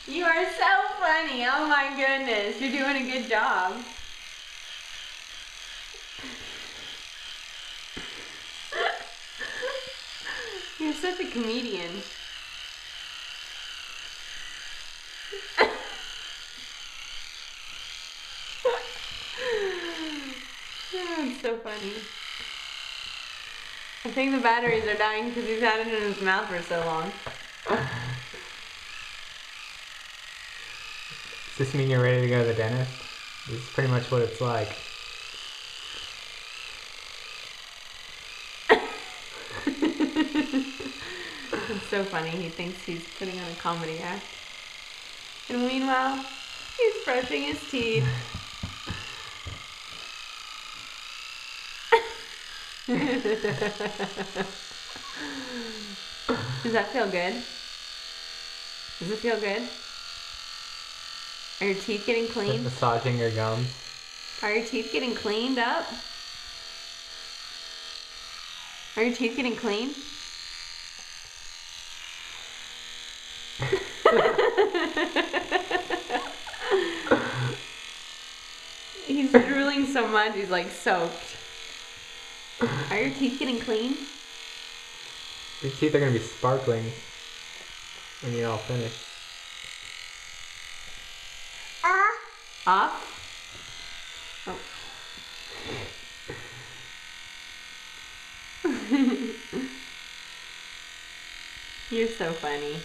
You are so funny. Oh my goodness. You're doing a good job. You're such a comedian. That's so funny. I think the batteries are dying because he's had it in his mouth for so long. Does this mean you're ready to go to the dentist? This is pretty much what it's like. It's so funny. He thinks he's putting on a comedy act. And meanwhile, he's brushing his teeth. Does that feel good? Does it feel good? Are your teeth getting cleaned? Massaging your gums. Are your teeth getting cleaned up? Are your teeth getting clean? He's drooling so much, he's like soaked. Are your teeth getting clean? Your teeth are going to be sparkling when you're all finished. Off? Oh. You're so funny.